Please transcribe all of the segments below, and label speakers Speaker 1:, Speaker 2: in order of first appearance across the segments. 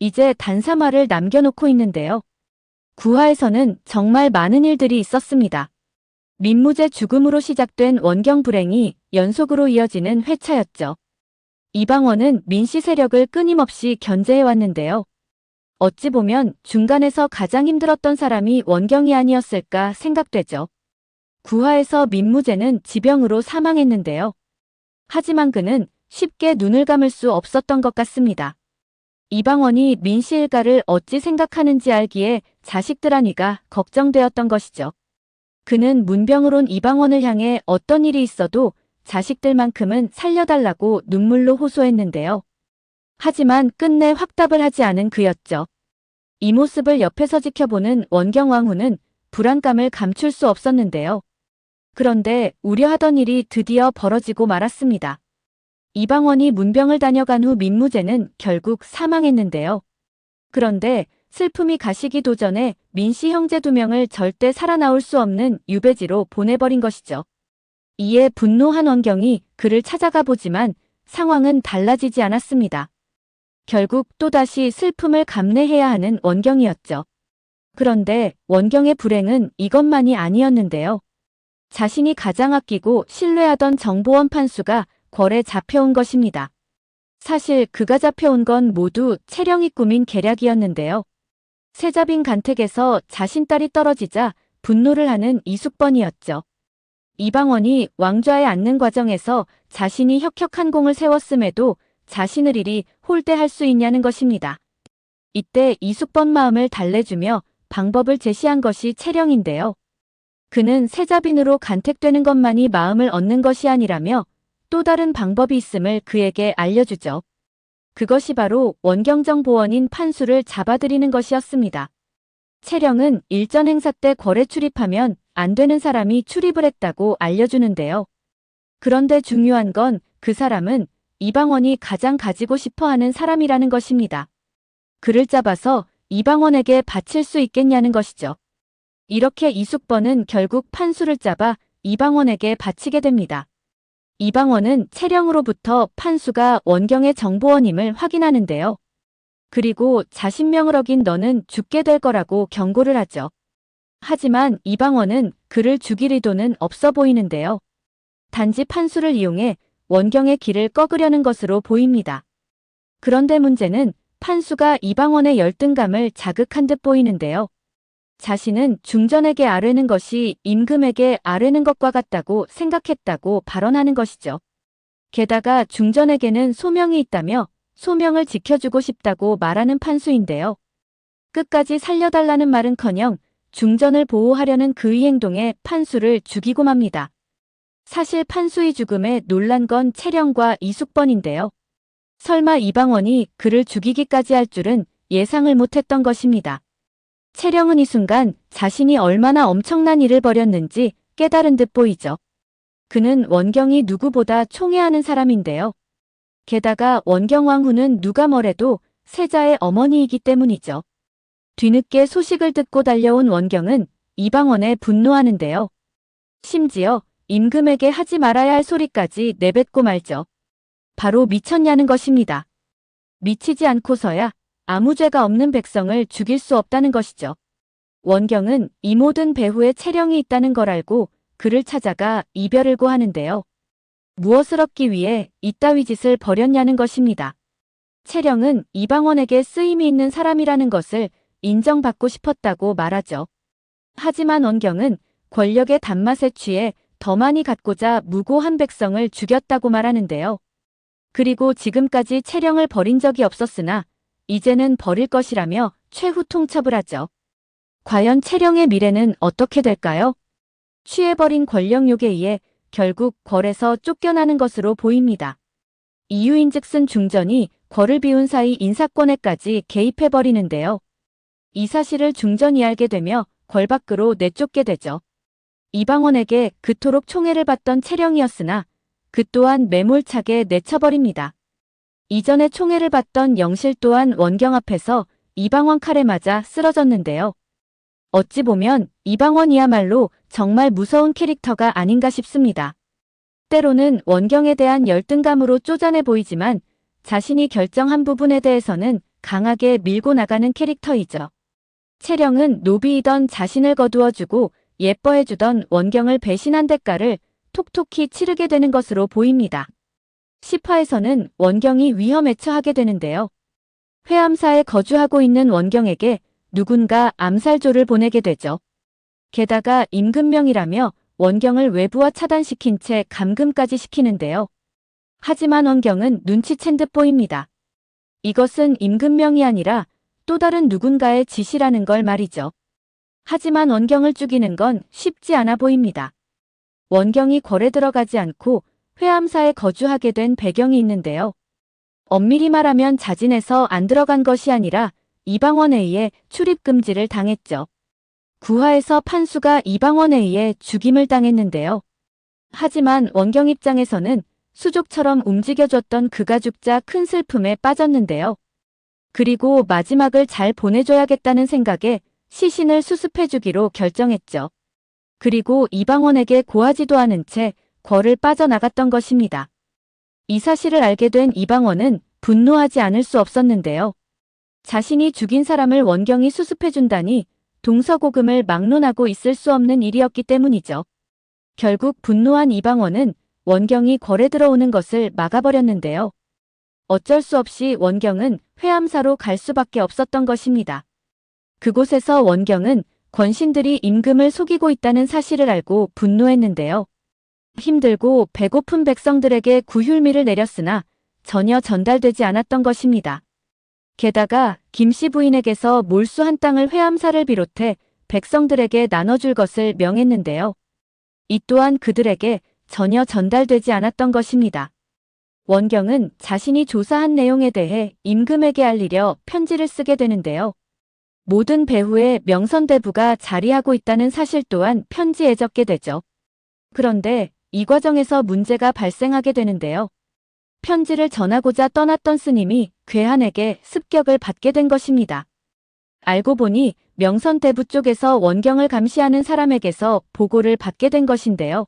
Speaker 1: 이제 단사말을 남겨놓고 있는데요. 구하에서는 정말 많은 일들이 있었습니다. 민무제 죽음으로 시작된 원경 불행이 연속으로 이어지는 회차였죠. 이방원은 민씨 세력을 끊임없이 견제해왔는데요. 어찌 보면 중간에서 가장 힘들었던 사람이 원경이 아니었을까 생각되죠. 구하에서 민무제는 지병으로 사망했는데요. 하지만 그는 쉽게 눈을 감을 수 없었던 것 같습니다. 이방원이 민씨 일가를 어찌 생각하는지 알기에 자식들 안위가 걱정되었던 것이죠. 그는 문병을 온 이방원을 향해 어떤 일이 있어도 자식들만큼은 살려달라고 눈물로 호소했는데요. 하지만 끝내 확답을 하지 않은 그였죠. 이 모습을 옆에서 지켜보는 원경왕후는 불안감을 감출 수 없었는데요. 그런데 우려하던 일이 드디어 벌어지고 말았습니다. 이방원이 문병을 다녀간 후 민무제는 결국 사망했는데요. 그런데 슬픔이 가시기 도전에 민씨 형제 2명을 절대 살아나올 수 없는 유배지로 보내버린 것이죠. 이에 분노한 원경이 그를 찾아가 보지만 상황은 달라지지 않았습니다. 결국 또다시 슬픔을 감내해야 하는 원경이었죠. 그런데 원경의 불행은 이것만이 아니었는데요. 자신이 가장 아끼고 신뢰하던 정보원 판수가 궐에 잡혀온 것입니다. 사실 그가 잡혀온 건 모두 채령이 꾸민 계략이었는데요. 세자빈 간택에서 자신 딸이 떨어지자 분노를 하는 이숙번이었죠. 이방원이 왕좌에 앉는 과정에서 자신이 혁혁한 공을 세웠음에도 자신을 이리 홀대할 수 있냐는 것입니다. 이때 이숙번 마음을 달래주며 방법을 제시한 것이 채령인데요. 그는 세자빈으로 간택되는 것만이 마음을 얻는 것이 아니라며 또 다른 방법이 있음을 그에게 알려주죠. 그것이 바로 원경정보원인 판수를 잡아들이는 것이었습니다. 채령은 일전 행사 때 궐에 출입하면 안 되는 사람이 출입을 했다고 알려주는데요. 그런데 중요한 건 그 사람은 이방원이 가장 가지고 싶어하는 사람이라는 것입니다. 그를 잡아서 이방원에게 바칠 수 있겠냐는 것이죠. 이렇게 이숙번은 결국 판수를 잡아 이방원에게 바치게 됩니다. 이방원은 채령으로부터 판수가 원경의 정보원임을 확인하는데요. 그리고 자신명을 어긴 너는 죽게 될 거라고 경고를 하죠. 하지만 이방원은 그를 죽일 의도는 없어 보이는데요. 단지 판수를 이용해 원경의 길을 꺾으려는 것으로 보입니다. 그런데 문제는 판수가 이방원의 열등감을 자극한 듯 보이는데요. 자신은 중전에게 아뢰는 것이 임금에게 아뢰는 것과 같다고 생각했다고 발언하는 것이죠. 게다가 중전에게는 소명이 있다며 소명을 지켜주고 싶다고 말하는 판수인데요. 끝까지 살려달라는 말은커녕 중전을 보호하려는 그의 행동에 판수를 죽이고 맙니다. 사실 판수의 죽음에 놀란 건 채령과 이숙번인데요. 설마 이방원이 그를 죽이기까지 할 줄은 예상을 못했던 것입니다. 채령은 이 순간 자신이 얼마나 엄청난 일을 벌였는지 깨달은 듯 보이죠. 그는 원경이 누구보다 총애하는 사람인데요. 게다가 원경왕후는 누가 뭐래도 세자의 어머니이기 때문이죠. 뒤늦게 소식을 듣고 달려온 원경은 이방원에 분노하는데요. 심지어 임금에게 하지 말아야 할 소리까지 내뱉고 말죠. 바로 미쳤냐는 것입니다. 미치지 않고서야 아무 죄가 없는 백성을 죽일 수 없다는 것이죠. 원경은 이 모든 배후에 채령이 있다는 걸 알고 그를 찾아가 이별을 고하는데요. 무엇을 얻기 위해 이따위 짓을 벌였냐는 것입니다. 채령은 이방원에게 쓰임이 있는 사람이라는 것을 인정받고 싶었다고 말하죠. 하지만 원경은 권력의 단맛에 취해 더 많이 갖고자 무고한 백성을 죽였다고 말하는데요. 그리고 지금까지 채령을 버린 적이 없었으나 이제는 버릴 것이라며 최후 통첩을 하죠. 과연 채령의 미래는 어떻게 될까요? 취해버린 권력욕에 의해 결국 궐에서 쫓겨나는 것으로 보입니다. 이유인즉슨 중전이 궐을 비운 사이 인사권에까지 개입해버리는데요. 이 사실을 중전이 알게 되며 궐 밖으로 내쫓게 되죠. 이방원에게 그토록 총애를 받던 채령이었으나 그 또한 매몰차게 내쳐버립니다. 이전에 총애를 받던 영실 또한 원경 앞에서 이방원 칼에 맞아 쓰러졌는데요. 어찌 보면 이방원이야말로 정말 무서운 캐릭터가 아닌가 싶습니다. 때로는 원경에 대한 열등감으로 쪼잔해 보이지만 자신이 결정한 부분에 대해서는 강하게 밀고 나가는 캐릭터이죠. 채령은 노비이던 자신을 거두어주고 예뻐해주던 원경을 배신한 대가를 톡톡히 치르게 되는 것으로 보입니다. 10화에서는 원경이 위험에 처하게 되는데요. 회암사에 거주하고 있는 원경에게 누군가 암살조를 보내게 되죠. 게다가 임금명이라며 원경을 외부와 차단시킨 채 감금까지 시키는데요. 하지만 원경은 눈치챈 듯 보입니다. 이것은 임금명이 아니라 또 다른 누군가의 지시라는 걸 말이죠. 하지만 원경을 죽이는 건 쉽지 않아 보입니다. 원경이 궐에 들어가지 않고 회암사에 거주하게 된 배경이 있는데요. 엄밀히 말하면 자진해서 안 들어간 것이 아니라 이방원에 의해 출입금지를 당했죠. 9화에서 판수가 이방원에 의해 죽임을 당했는데요. 하지만 원경 입장에서는 수족처럼 움직여줬던 그가 죽자 큰 슬픔에 빠졌는데요. 그리고 마지막을 잘 보내줘야겠다는 생각에 시신을 수습해주기로 결정했죠. 그리고 이방원에게 고하지도 않은 채 궐을 빠져나갔던 것입니다. 이 사실을 알게 된 이방원은 분노하지 않을 수 없었는데요. 자신이 죽인 사람을 원경이 수습해준다니 동서고금을 막론하고 있을 수 없는 일이었기 때문이죠. 결국 분노한 이방원은 원경이 궐에 들어오는 것을 막아버렸는데요. 어쩔 수 없이 원경은 회암사로 갈 수밖에 없었던 것입니다. 그곳에서 원경은 권신들이 임금을 속이고 있다는 사실을 알고 분노했는데요. 힘들고 배고픈 백성들에게 구휼미를 내렸으나 전혀 전달되지 않았던 것입니다. 게다가 김씨 부인에게서 몰수한 땅을 회암사를 비롯해 백성들에게 나눠줄 것을 명했는데요. 이 또한 그들에게 전혀 전달되지 않았던 것입니다. 원경은 자신이 조사한 내용에 대해 임금에게 알리려 편지를 쓰게 되는데요. 모든 배후에 명선대부가 자리하고 있다는 사실 또한 편지에 적게 되죠. 그런데 이 과정에서 문제가 발생하게 되는데요. 편지를 전하고자 떠났던 스님이 괴한에게 습격을 받게 된 것입니다. 알고 보니 명선대부 쪽에서 원경을 감시하는 사람에게서 보고를 받게 된 것인데요.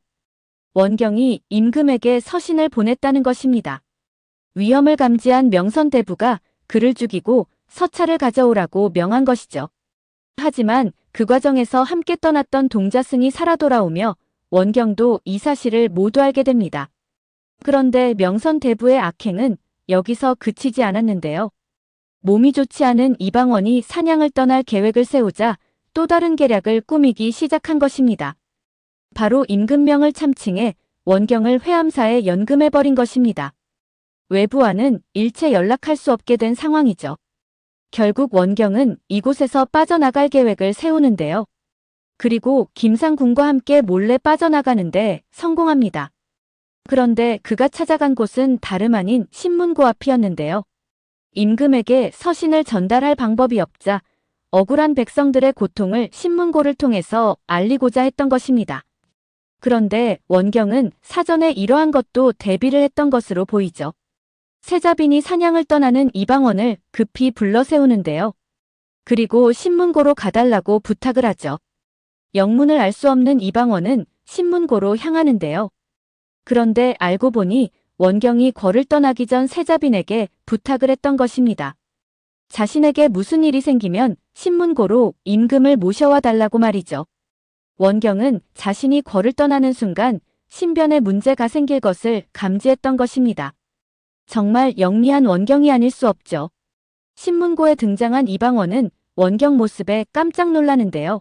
Speaker 1: 원경이 임금에게 서신을 보냈다는 것입니다. 위험을 감지한 명선대부가 그를 죽이고 서찰을 가져오라고 명한 것이죠. 하지만 그 과정에서 함께 떠났던 동자승이 살아 돌아오며 원경도 이 사실을 모두 알게 됩니다. 그런데 명선대부의 악행은 여기서 그치지 않았는데요. 몸이 좋지 않은 이방원이 사냥을 떠날 계획을 세우자 또 다른 계략을 꾸미기 시작한 것입니다. 바로 임금명을 참칭해 원경을 회암사에 연금해버린 것입니다. 외부와는 일체 연락할 수 없게 된 상황이죠. 결국 원경은 이곳에서 빠져나갈 계획을 세우는데요. 그리고 김상궁과 함께 몰래 빠져나가는데 성공합니다. 그런데 그가 찾아간 곳은 다름 아닌 신문고 앞이었는데요. 임금에게 서신을 전달할 방법이 없자 억울한 백성들의 고통을 신문고를 통해서 알리고자 했던 것입니다. 그런데 원경은 사전에 이러한 것도 대비를 했던 것으로 보이죠. 세자빈이 사냥을 떠나는 이방원을 급히 불러 세우는데요. 그리고 신문고로 가달라고 부탁을 하죠. 영문을 알 수 없는 이방원은 신문고로 향하는데요. 그런데 알고 보니 원경이 궐을 떠나기 전 세자빈에게 부탁을 했던 것입니다. 자신에게 무슨 일이 생기면 신문고로 임금을 모셔와 달라고 말이죠. 원경은 자신이 궐을 떠나는 순간 신변에 문제가 생길 것을 감지했던 것입니다. 정말 영리한 원경이 아닐 수 없죠. 신문고에 등장한 이방원은 원경 모습에 깜짝 놀라는데요.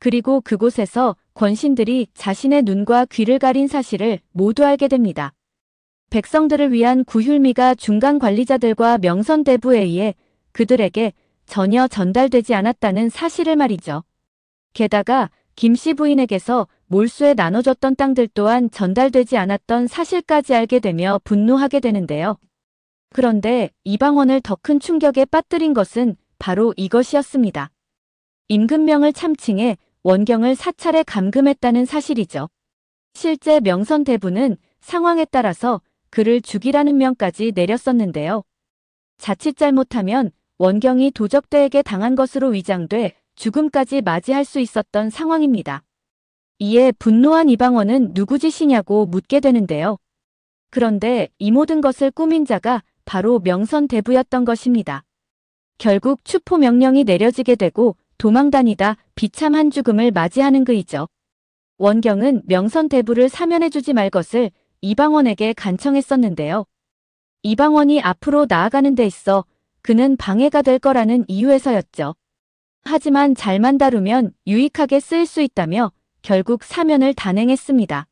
Speaker 1: 그리고 그곳에서 권신들이 자신의 눈과 귀를 가린 사실을 모두 알게 됩니다. 백성들을 위한 구휼미가 중간 관리자들과 명선대부에 의해 그들에게 전혀 전달되지 않았다는 사실을 말이죠. 게다가 김씨 부인에게서 몰수에 나눠줬던 땅들 또한 전달되지 않았던 사실까지 알게 되며 분노하게 되는데요. 그런데 이방원을 더 큰 충격에 빠뜨린 것은 바로 이것이었습니다. 임금명을 참칭해 원경을 사찰에 감금했다는 사실이죠. 실제 명선대부는 상황에 따라서 그를 죽이라는 명까지 내렸었는데요. 자칫 잘못하면 원경이 도적대에게 당한 것으로 위장돼 죽음까지 맞이할 수 있었던 상황입니다. 이에 분노한 이방원은 누구 짓이냐고 묻게 되는데요. 그런데 이 모든 것을 꾸민 자가 바로 명선대부였던 것입니다. 결국 추포 명령이 내려지게 되고 도망다니다 비참한 죽음을 맞이하는 그이죠. 원경은 명선대부를 사면해주지 말 것을 이방원에게 간청했었는데요. 이방원이 앞으로 나아가는 데 있어 그는 방해가 될 거라는 이유에서였죠. 하지만 잘만 다루면 유익하게 쓰일 수 있다며 결국 사면을 단행했습니다.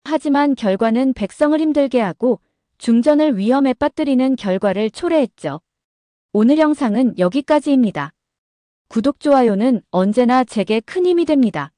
Speaker 1: 하지만 결과는 백성을 힘들게 하고 중전을 위험에 빠뜨리는 결과를 초래했죠. 오늘 영상은 여기까지입니다. 구독, 좋아요는 언제나 제게 큰 힘이 됩니다.